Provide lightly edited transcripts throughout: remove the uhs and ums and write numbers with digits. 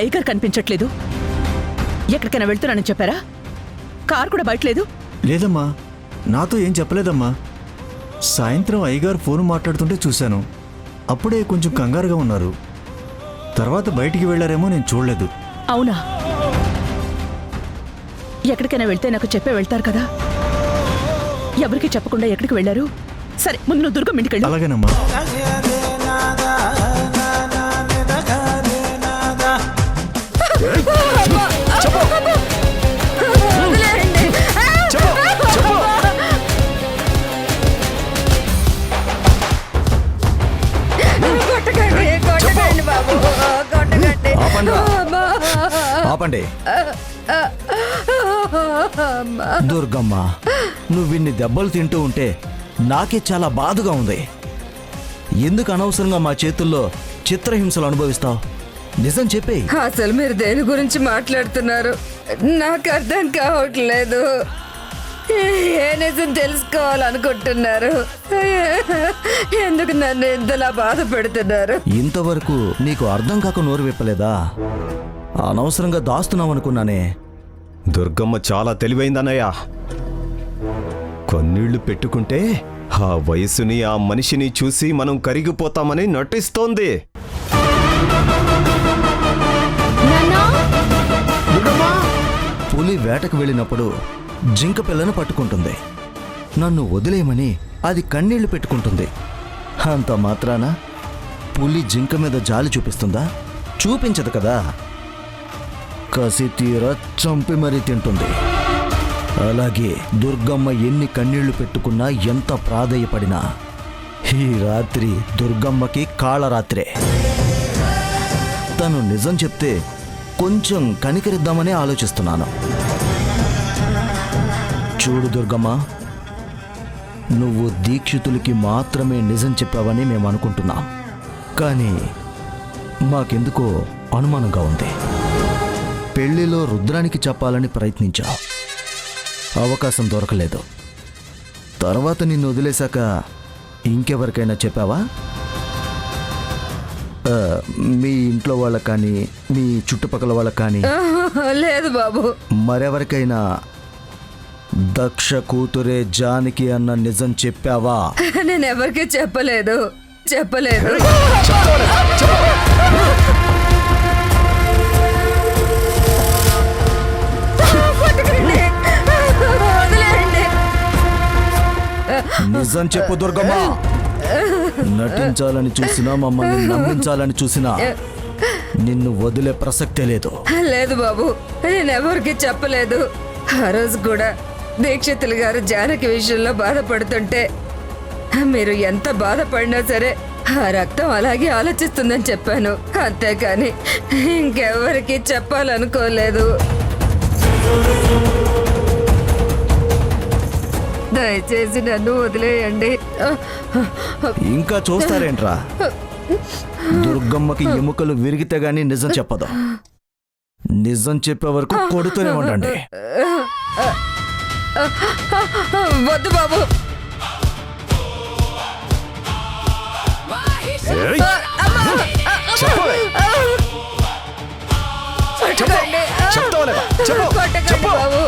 అయ్యగారు కనిపించట్లేదు. ఎక్కడికైనా వెళ్తున్నానని చెప్పారా? కారు కూడా బయట లేదు. లేదమ్మా, నాతో ఏం చెప్పలేదమ్మా. సాయంత్రం అయ్యగారు ఫోన్ మాట్లాడుతుంటే చూశాను. అప్పుడే కొంచెం కంగారుగా ఉన్నారు. తర్వాత బయటికి వెళ్లారేమో, నేను చూడలేదు. అవునా? ఎక్కడికైనా వెళ్తే నాకు చెప్పే వెళ్తారు కదా. ఎవరికి చెప్పకుండా ఎక్కడికి వెళ్ళారు? సరే, ముందు నువ్వు దుర్గమ్మ ఇంటికి వెళ్ళు. అలాగేనమ్మా. ఆపండి. దుర్గమ్మ, నువ్విన్ని దెబ్బలు తింటూ ఉంటే నాకే చాలా బాధగా ఉంది. ఎందుకు అనవసరంగా మా చేతుల్లో చిత్రహింసలు అనుభవిస్తావు? నిజం చెప్పే. అసలు మీరు దేని గురించి మాట్లాడుతున్నారు? నాకు అర్థం కావట్లేదు. ఏ నిజం తెలుసుకోవాలనుకుంటున్నారు? ఎందుకు నన్ను ఇంతలా బాధ పెడుతున్నారు? ఇంతవరకు నీకు అర్థం కాక నోరు విప్పలేదా? అనవసరంగా దాస్తున్నావు అనుకున్నానే. దుర్గమ్మ చాలా తెలివైందన్నయ్య. కన్నీళ్లు పెట్టుకుంటే ఆ వయసుని, ఆ మనిషిని చూసి మనం కరిగిపోతామని నటిస్తోంది. పులి వేటకు వెళ్ళినప్పుడు జింక పిల్లను పట్టుకుంటుంది. నన్ను వదిలేయమని అది కన్నీళ్లు పెట్టుకుంటుంది. అంత మాత్రాన పులి జింక మీద జాలి చూపిస్తుందా? చూపించదు కదా. కసి తీర చంపి మరీ తింటుంది. అలాగే దుర్గమ్మ ఎన్ని కన్నీళ్లు పెట్టుకున్నా, ఎంత ప్రాధేయపడినా, ఈ రాత్రి దుర్గమ్మకి కాళరాత్రే. తను నిజం చెప్తే కొంచెం కనికరిద్దామనే ఆలోచిస్తున్నాను. చూడు దుర్గమ్మ, నువ్వు దీక్షితులకి మాత్రమే నిజం చెప్పావని మేము అనుకుంటున్నాం. కానీ మాకెందుకో అనుమానంగా ఉంది. పెళ్లిలో రుద్రానికి చెప్పాలని ప్రయత్నించావు, అవకాశం దొరకలేదు. తర్వాత నిన్ను వదిలేశాక ఇంకెవరికైనా చెప్పావా? మీ ఇంట్లో వాళ్ళకి కానీ, మీ చుట్టుపక్కల వాళ్ళకి కానీ? లేదు బాబు. మరెవరికైనా దక్ష కూతురే జానకి అన్న నిజం చెప్పావా? నేను ఎవరికి చెప్పలేదు. నిజం చెప్పు దుర్గమ్మ. నటించాలని చూసినా, మమ్మల్ని నమ్మించాలని చూసినా నిన్ను వదిలే ప్రసక్తే లేదు. లేదు బాబు, నేను ఎవరికి చెప్పలేదు. ఆ రోజు కూడా దీక్షితులు గారు జానకి విషయంలో బాధపడుతుంటే, మీరు ఎంత బాధపడినా సరే ఆ రక్తం అలాగే ఆలోచిస్తుందని చెప్పాను. అంతేకాని ఇంకెవరికి చెప్పాలనుకోలేదు. దయచేసి నన్ను వదిలేయండి. ఇంకా చూస్తారేంట్రా? దుర్గమ్మకి ఎముకలు విరిగితే గానీ నిజం చెప్పదు. నిజం చెప్పే వరకు కొడుతూనే ఉండండి. వద్దు బాబు. కొట్టకండి బాబు.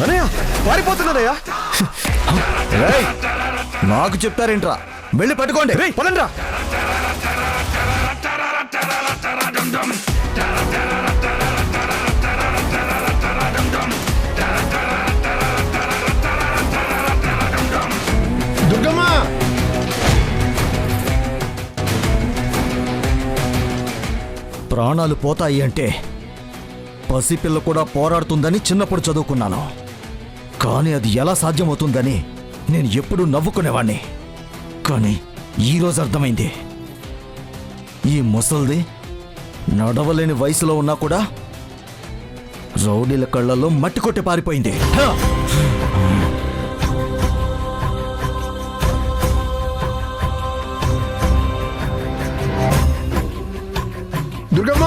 అనయ్య, పారిపోతున్నానయ్యా. నాకు చెప్తారేంట్రా? వెళ్ళి పట్టుకోండి. పదండ్రా. దుర్గమ్మ! ప్రాణాలు పోతాయి అంటే పసిపిల్ల కూడా పోరాడుతుందని చిన్నప్పుడు చదువుకున్నాను. కానీ అది ఎలా సాధ్యమవుతుందని నేను ఎప్పుడూ నవ్వుకునేవాణ్ణి. కానీ ఈరోజు అర్థమైంది. ఈ ముసల్ది నడవలేని వయసులో ఉన్నా కూడా రౌడీల కళ్ళల్లో మట్టి కొట్టి పారిపోయింది. హ! దుర్గమ్మ,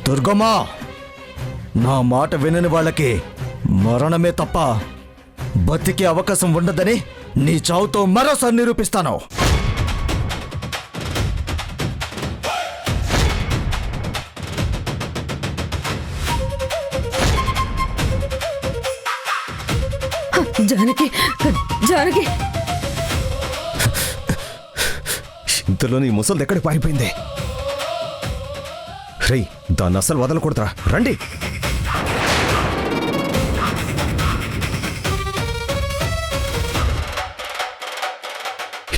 దుర్గమ్మా, నా మాట వినని వాళ్ళకి మరణమే తప్ప బతికే అవకాశం ఉండదని నీ చావుతో మరోసారి నిరూపిస్తాను. జానకి, జానకి, ఇంతలో నీ ముసలి ఎక్కడికి పారిపోయింది? రేయ్, దాన్ని అస్సలు వదలకూడదురా, రండి.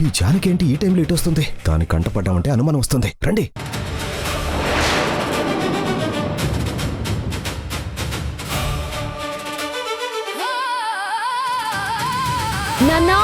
ఈ జానకి ఏంటి ఈ టైంలో ఇటు వస్తుంది? దాని కంటపడ్డామంటే అనుమానం వస్తుంది. రండి. నాన్నా,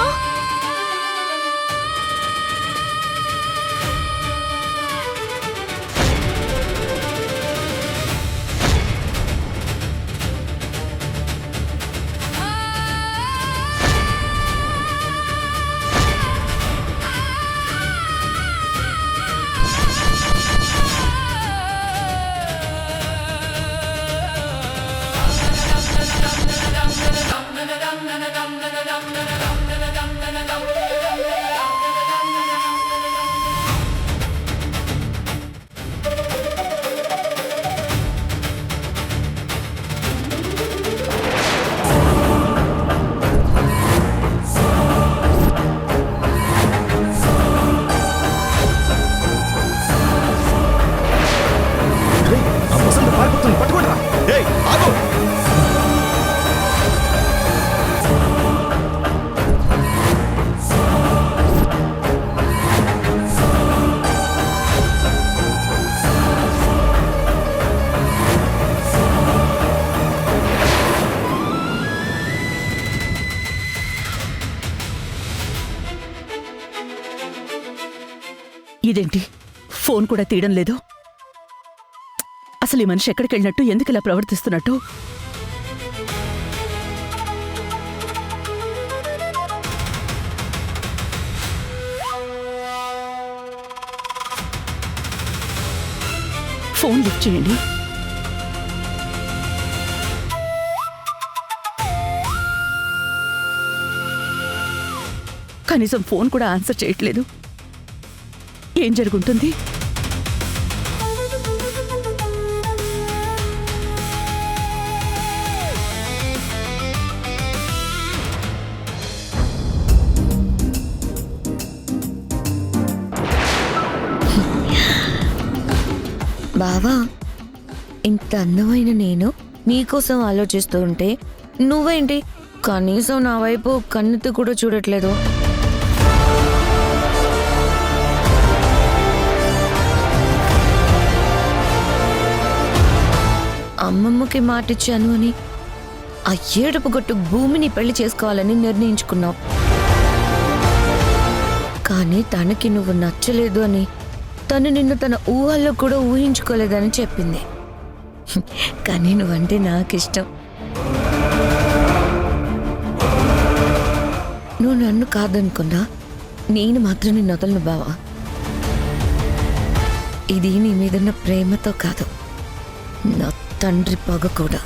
రేయ్, ఆ ముసలి పారిపోతుంది, పట్టుకోండిరా. ఏయ్, ఆగు. ఇదేంటి ఫోన్ కూడా తీయడం లేదు? అసలు ఈ మనిషి ఎక్కడికి వెళ్ళినట్టు, ఎందుకు ఇలా ప్రవర్తిస్తున్నట్టు? ఫోన్ లిఫ్ట్ చేయండి. కనీసం ఫోన్ కూడా ఆన్సర్ చేయట్లేదు. ఏం జరుగుతుంది? బావా, ఇంత అందమైన నేను నీకోసం ఆలోచిస్తూ ఉంటే నువ్వేంటి కనీసం నా వైపు కన్నెత్తి కూడా చూడట్లేదు? అమ్మమ్మకి మాటిచ్చాను అని ఆ ఏడుపు గొట్టు భూమిని పెళ్లి చేసుకోవాలని నిర్ణయించుకున్నావు. కానీ తనకి నువ్వు నచ్చలేదు అని, తను నిన్ను తన ఊహల్లో కూడా ఊహించుకోలేదని చెప్పింది. కానీ నువ్వంటే నాకిష్టం. నువ్వు నన్ను కాదనుకున్నా నేను మాత్రం నిన్ను వదలను బావా. ఇది నీ మీదున్న ప్రేమతో కాదు, నా తండ్రి పగ కూడా.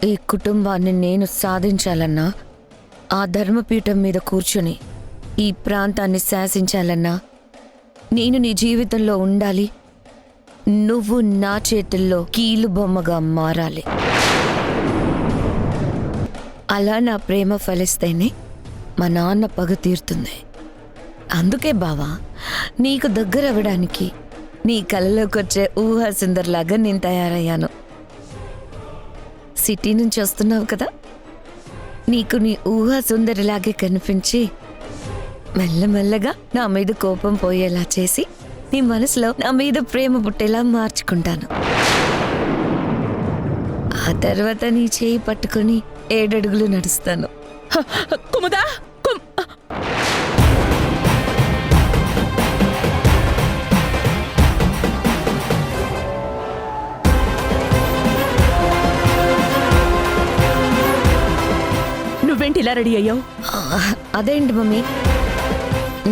ఈ కుటుంబాన్ని నేను సాధించాలన్నా, ఆ ధర్మపీఠం మీద కూర్చొని ఈ ప్రాంతాన్ని శాసించాలన్నా నేను నీ జీవితంలో ఉండాలి. నువ్వు నా చేతుల్లో కీలు బొమ్మగా మారాలి. అలా నా ప్రేమ ఫలిస్తేనే మా నాన్న పగ తీరుతుంది. అందుకే బావా, నీకు దగ్గర అవ్వడానికి నీ కళ్ళలోకి వచ్చే ఊహా సుందర్లాగా నేను తయారయ్యాను. సిటీ నుంచి వస్తున్నావు కదా, నీకు నీ ఊహా సుందరిలాగే కనిపించి మెల్లమెల్లగా నా మీద కోపం పోయేలా చేసి నీ మనసులో నా మీద ప్రేమ పుట్టేలా మార్చుకుంటాను. తర్వాత నీ చేయి పట్టుకొని 7 అడుగులు నడుస్తాను. కుముదా నువ్వేంటి ఇలా రెడీ అయ్యావు? అదేంటి మమ్మీ,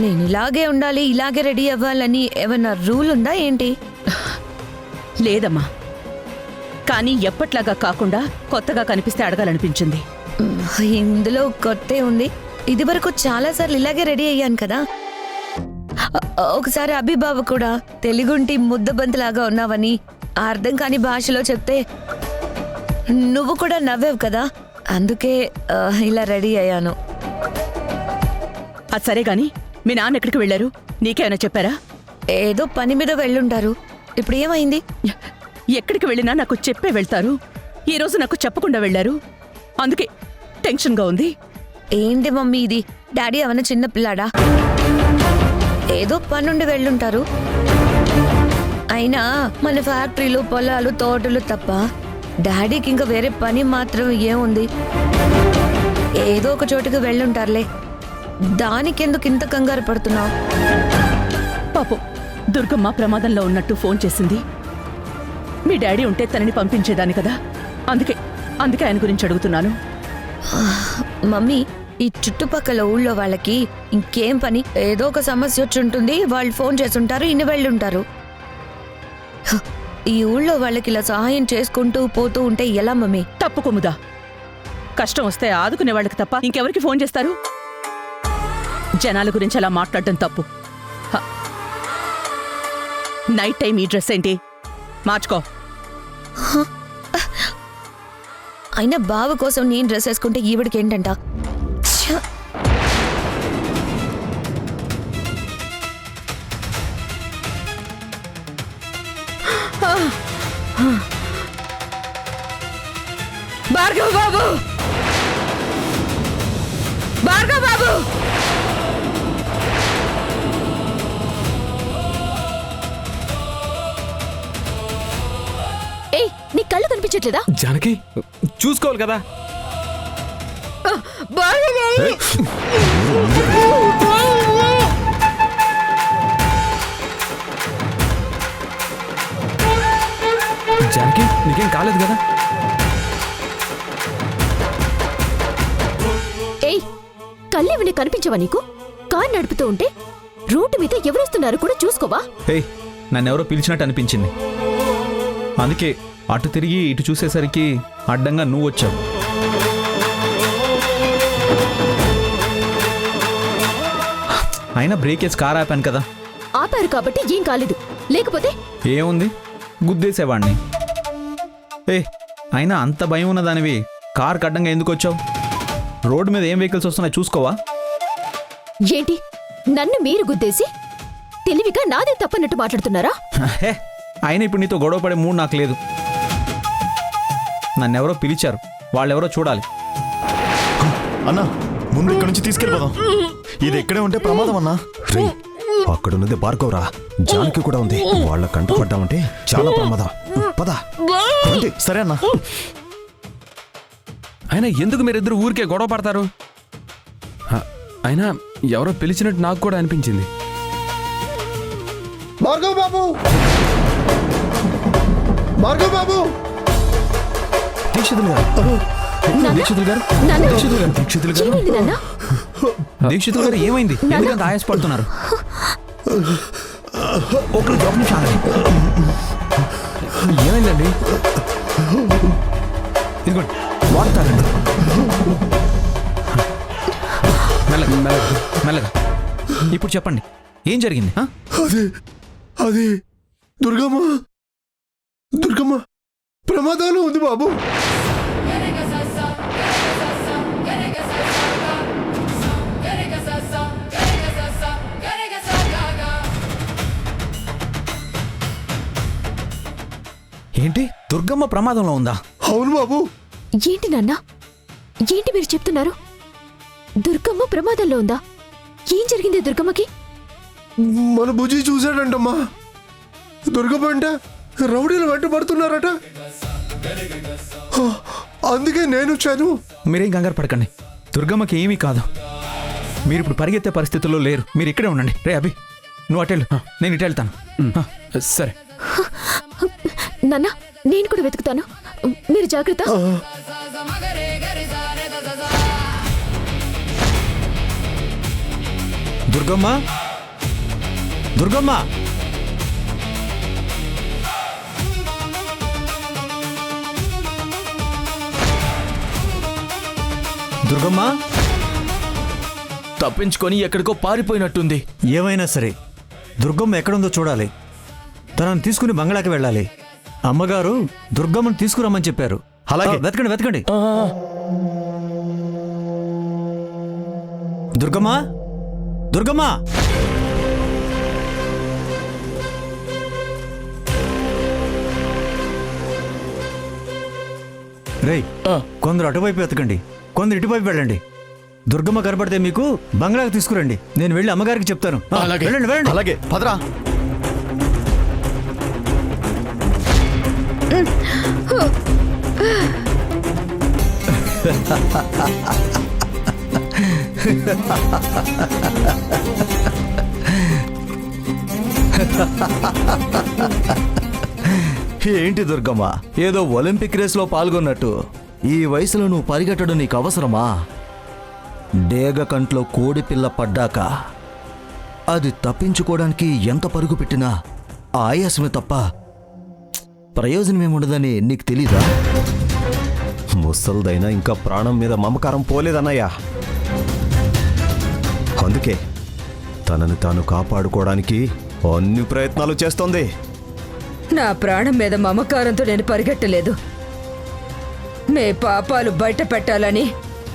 నేను ఇలాగే ఉండాలి, ఇలాగే రెడీ అవ్వాలని ఏమన్నా రూల్ ఉందా ఏంటి? లేదమ్మా, కానీ ఎప్పట్లాగా కాకుండా కొత్తగా కనిపిస్తే అడగాలనిపించింది. ఇందులో కొత్తే ఉంది. ఇది వరకు చాలాసార్లు ఇలాగే రెడీ అయ్యాను కదా. ఒకసారి అభిబాబు కూడా తెలుగుంటి ముద్దబంతిలాగా ఉన్నావని అర్థం కాని భాషలో చెప్తే నువ్వు కూడా నవ్వావు కదా, అందుకే ఇలా రెడీ అయ్యాను. అది సరే గాని మీ నాన్న ఎక్కడికి వెళ్ళారు? నీకేమైనా చెప్పారా? ఏదో పని మీద వెళ్ళుంటారు. ఇప్పుడు ఏమైంది? ఎక్కడికి వెళ్ళినా నాకు చెప్పే వెళ్తారు. ఈరోజు నాకు చెప్పకుండా వెళ్ళారు, అందుకే టెన్షన్గా ఉంది. ఏంటి మమ్మీ ఇది? డాడీ ఏమన్నా చిన్న పిల్లాడా? ఏదో పనుండి వెళ్ళుంటారు. అయినా మన ఫ్యాక్టరీలు, పొలాలు, తోటలు తప్ప డాడీకి ఇంకా వేరే పని మాత్రం ఏముంది? ఏదో ఒక చోటుకి వెళ్ళుంటారులే, దానికెందుకు ఇంత కంగారు పడుతున్నావు? పాపం దుర్గమ్మ ప్రమాదంలో ఉన్నట్టు ఫోన్ చేసింది. మీ డాడీ ఉంటే తనని పంపించేదాన్ని కదా, అందుకే ఆయన గురించి అడుగుతున్నాను. మమ్మీ, ఈ చుట్టుపక్కల ఊళ్ళో వాళ్ళకి ఇంకేం పని? ఏదో ఒక సమస్య వచ్చి ఉంటుంది, వాళ్ళు ఫోన్ చేసుంటారు, ఇన్ని వెళ్ళుంటారు. ఈ ఊళ్ళో వాళ్ళకి ఇలా సహాయం చేసుకుంటూ పోతూ ఉంటే ఎలా మమ్మీ? తప్పు కుముదా, కష్టం వస్తే ఆదుకునే వాళ్ళకి తప్ప ఇంకెవరికి ఫోన్ చేస్తారు? జనాల గురించి అలా మాట్లాడడం తప్పు. నైట్ టైం ఈ డ్రెస్ ఏంటి? మార్చుకో. అయినా బావ కోసం నేను డ్రెస్ వేసుకుంటే ఈవిడికి ఏంటంట? ఛ! భార్గవ్ బాబు, భార్గవ్ బాబు, ఏయ్, నీ కళ్ళు కనిపించట్లేదా? జానకి చూసుకోవాలి కదా. భార్గవ్ బాబు. జానకి నీకేం కాలేదు కదా? ఏయ్, కళ్ళేమని కనిపించవా నీకు? కార్ నడుపుతూ ఉంటే రోడ్డు మీద ఎవరొస్తున్నారు కూడా చూసుకోవా? హే, నన్నెవరో పిలిచినట్టు అనిపించింది, అందుకే అటు తిరిగి ఇటు చూసేసరికి అడ్డంగా నువ్వు వచ్చావు. అయినా బ్రేక్ వేసి కార్ ఆపాను కదా. ఆపారు కాబట్టి ఏం కాలేదు, లేకపోతే ఏముంది, గుద్దేసేవాణ్ణి. ఏ, అయినా అంత భయం ఉన్నదానివి కార్ అడ్డంగా ఎందుకు వచ్చావు? రోడ్డు మీద ఏం వెహికల్స్ వస్తున్నాయి చూసుకోవా? ఏంటి నన్ను మీరు గుద్దేసి తెలివిగా నాదే తప్పన్నట్టు మాట్లాడుతున్నారా? హే, అయినా ఇప్పుడు నీతో గొడవ పడే మూడు నాకు లేదు. నన్నెవరో పిలిచారు, వాళ్ళెవరో చూడాలి. అన్నా, ముందు ఇక్కడి నుంచి తీసుకెళ్ళిపోదాం. ఇది ఎక్కడే ఉంటే ప్రమాదం అన్నా. రే, అక్కడున్నది భార్గవరా, జానకి కూడా ఉంది. వాళ్ళ కంట పడ్డామంటే చాలా ప్రమాదం. పదా. సరే అన్నా. అయినా ఎందుకు మీరిద్దరు ఊరికే గొడవ పడతారు? అయినా ఎవరో పిలిచినట్టు నాకు కూడా అనిపించింది. భార్గవ్ బాబు, భార్గవ్ బాబు. దీక్షితులు గారు, దీక్షితులు గారు, నాన్న? దీక్షితులు గారు, దీక్షితులు గారు, ఏమైంది నాన్న? దీక్షితులు గారు ఏమైంది? ఎందుకంత ఆయాసపడుతున్నారు? ఒక నిమిషం ఆగండి. ఏమైందండి? ఇదిగోండి, వాటర్ తాగండి. మెల్లగా మెల్లగా మెల్లగా. ఇప్పుడు చెప్పండి, ఏం జరిగింది? అది దుర్గమ్మ, దుర్గమ్మ ప్రమాదంలో ఉంది బాబు. ఏంటి, దుర్గమ్మ ప్రమాదంలో ఉందా? అవును బాబు. ఏంటి నాన్న, ఏంటి మీరు చెప్తున్నారు? దుర్గమ్మ ప్రమాదంలో ఉందా? ఏం జరిగింది దుర్గమ్మకి? మన బుజ్జి చూశాడంటమ్మా, దుర్గమ్మ అంటే రౌడీలు వెంట పడుతున్నారట. అందుకే నేను వచ్చాను. మీరేం కంగారు పడకండి, దుర్గమ్మకి ఏమీ కాదు. మీరు ఇప్పుడు పరిగెత్తే పరిస్థితుల్లో లేరు, మీరు ఇక్కడే ఉండండి. రే అభి, నువ్వు అటెళ్ళు, నేను ఇటు వెళ్తాను. సరే. నాన్న నేను కూడా వెతుకుతాను, మీరు జాగ్రత్త. దుర్గమ్మ, దుర్గమ్మ, దుర్గమ్మ, తప్పించుకొని ఎక్కడికో పారిపోయినట్టుంది. ఏమైనా సరే దుర్గమ్మ ఎక్కడుందో చూడాలి. తనను తీసుకుని బంగ్లాకి వెళ్ళాలి. అమ్మగారు దుర్గమ్మను తీసుకురమ్మని చెప్పారు. అలాగే. వెతకండి వెతకండి. దుర్గమ్మ, దుర్గమ్మ, రేయ్, కొందరు అటువైపు వెతకండి, కొందరు ఇటువైపు వెళ్ళండి. దుర్గమ్మ కనపడితే మీకు బంగ్లాకి తీసుకురండి. నేను వెళ్ళి అమ్మగారికి చెప్తాను. వెళ్ళండి వెళ్ళండి. అలాగే పదరా. ఏంటి దుర్గమ్మ, ఏదో ఒలింపిక్ రేస్లో పాల్గొన్నట్టు ఈ వయసులో నువ్వు పరిగెట్టడం నీకు అవసరమా? డేగ కంట్లో కోడి పిల్ల పడ్డాక అది తప్పించుకోవడానికి ఎంత పరుగు పెట్టినా ఆయాసమే తప్ప ప్రయోజనమేముండదని నీకు తెలీదా? ముసల్దైనా ఇంకా ప్రాణం మీద మమకారం పోలేదన్నయ్య. అందుకే తనని తాను కాపాడుకోవడానికి అన్ని ప్రయత్నాలు చేస్తోంది. నా ప్రాణం మీద మమకారంతో నేను పరిగెట్టలేదు. మే పాపాలు బయట పెట్టాలని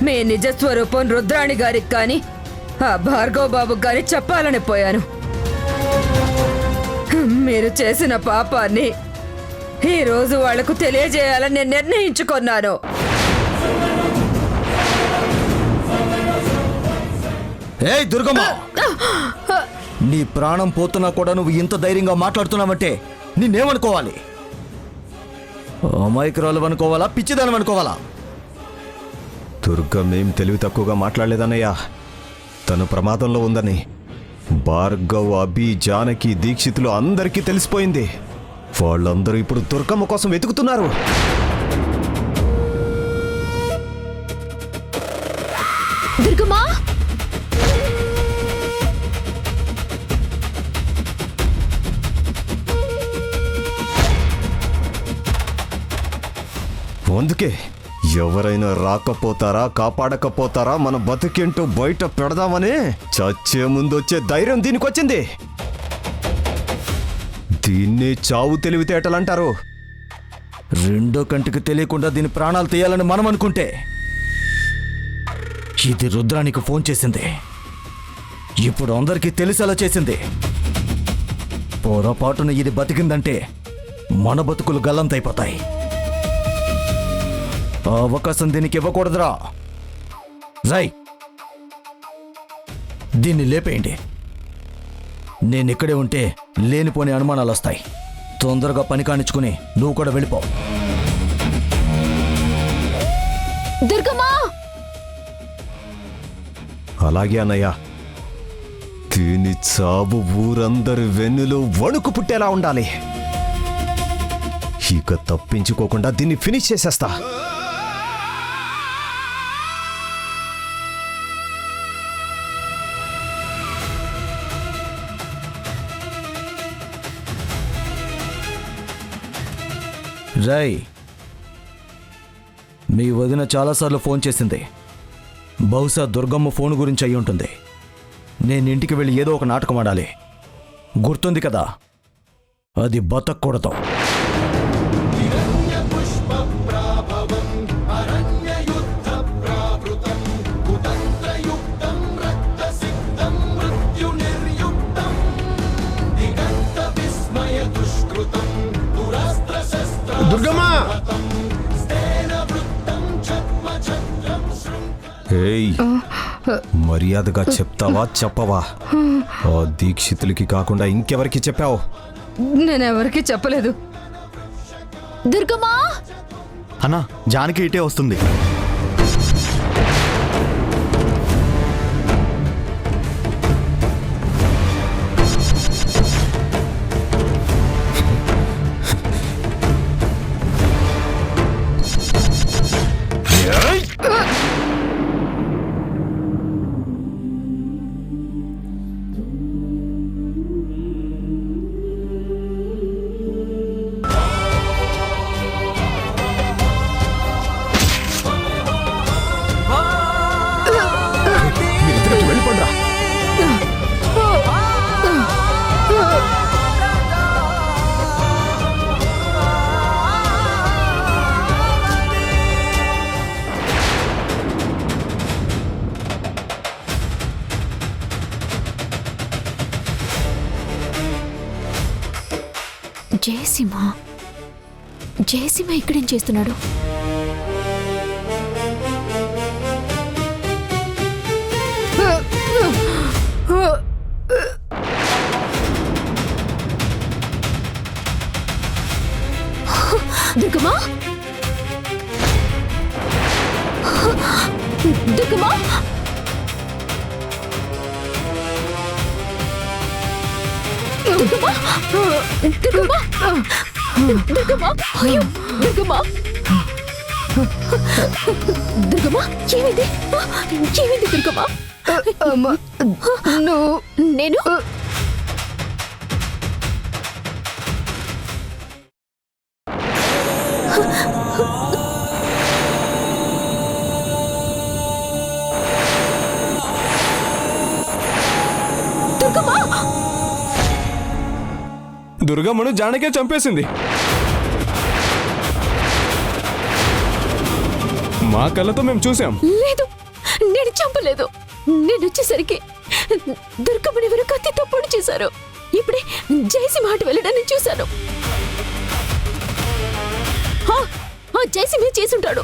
మే నిజస్వరూపం రుద్రాణి గారికి కానీ ఆ భార్గవ్ బాబుకి కానీ చెప్పాలని పోయాను. మీరు చేసిన పాపాన్ని ఈ రోజు వాళ్లకు తెలియజేయాలని నేను నిర్ణయించుకున్నాను. ఏయ్ దుర్గమ్మ, నీ ప్రాణం పోతున్నా కూడా నువ్వు ఇంత ధైర్యంగా మాట్లాడుతున్నావంటే నిన్నేమనుకోవాలి? అమాయకురాలు అనుకోవాలా, పిచ్చిదానం అనుకోవాలా? దుర్గమ్మేం తెలివి తక్కువగా మాట్లాడలేదన్నయ్య. తను ప్రమాదంలో ఉందని భార్గవ్, అభి, జానకి, దీక్షితులు అందరికీ తెలిసిపోయింది. వాళ్ళందరూ ఇప్పుడు దుర్గమ్మ కోసం వెతుకుతున్నారు. దుర్గమ్మా, అందుకే ఎవరైనా రాకపోతారా, కాపాడకపోతారా, మన బతుకేంటో బయట పెడదామని చచ్చే ముందు వచ్చే ధైర్యం దీనికొచ్చింది. దీన్నే చావు తెలివితేటలంటారు. రెండో కంటికి తెలియకుండా దీని ప్రాణాలు తీయాలని మనం అనుకుంటే ఇది రుద్రానికి ఫోన్ చేసింది. ఇప్పుడు అందరికీ తెలిసేలా చేసింది. పొరపాటున ఇది బతికిందంటే మన బతుకులు గల్లంతైపోతాయి. ఆ అవకాశం దీనికి ఇవ్వకూడదురా. రై, దీన్ని లేపేయండి. నేనిక్కడే ఉంటే లేనిపోని అనుమానాలు వస్తాయి. తొందరగా పని కానిచ్చుకుని నువ్వు కూడా వెళ్ళిపో. దుర్గమ్మా, అలాగే అన్నయ్య. దీని చావు ఊరందరి వెన్నులో వణుకు పుట్టేలా ఉండాలి. ఇక తప్పించుకోకుండా దీన్ని ఫినిష్ చేసేస్తా. రై, మీ వదిన చాలాసార్లు ఫోన్ చేసింది. బహుశా దుర్గమ్మ ఫోన్ గురించి అయి ఉంటుంది. నేను ఇంటికి వెళ్ళి ఏదో ఒక నాటకం ఆడాలి. గుర్తుంది కదా, అది బతకూడదు. దుర్గమ్మ, ఏయ్, మర్యాదగా చెప్తావా చెప్పవా? ఆ దీక్షితులకి కాకుండా ఇంకెవరికి చెప్పావు? నేనెవరికి చెప్పలేదు. దుర్గమ్మా, అన్నా జానకి ఇటే వస్తుంది. వెళ్ళిపోండ్రా. జయసింహ ఇక్కడేం చేస్తున్నాడు? దుర్గమ్మా, దుర్గమ్మా, దుర్గమ్మా, దుర్గమ్మా, దుర్గమ్మా, అయ్యో దుర్గమ్మా, దుర్గమ్మా, ఏమైంది? ఏమైంది దుర్గమ్మా? నేను దుర్గమ్మను జానకే చంపేసింది. మా కళ్ళతో మేము చూసాం. లేదు, నేను చంపలేదు. నేను వచ్చేసరికి దుర్గమ్మని ఎవరు కత్తితో పొడి చేశారు. ఇప్పుడే జయసింహ అటు వెళ్ళడం నేను చూశాను. జయసింహ చేసుంటాడు.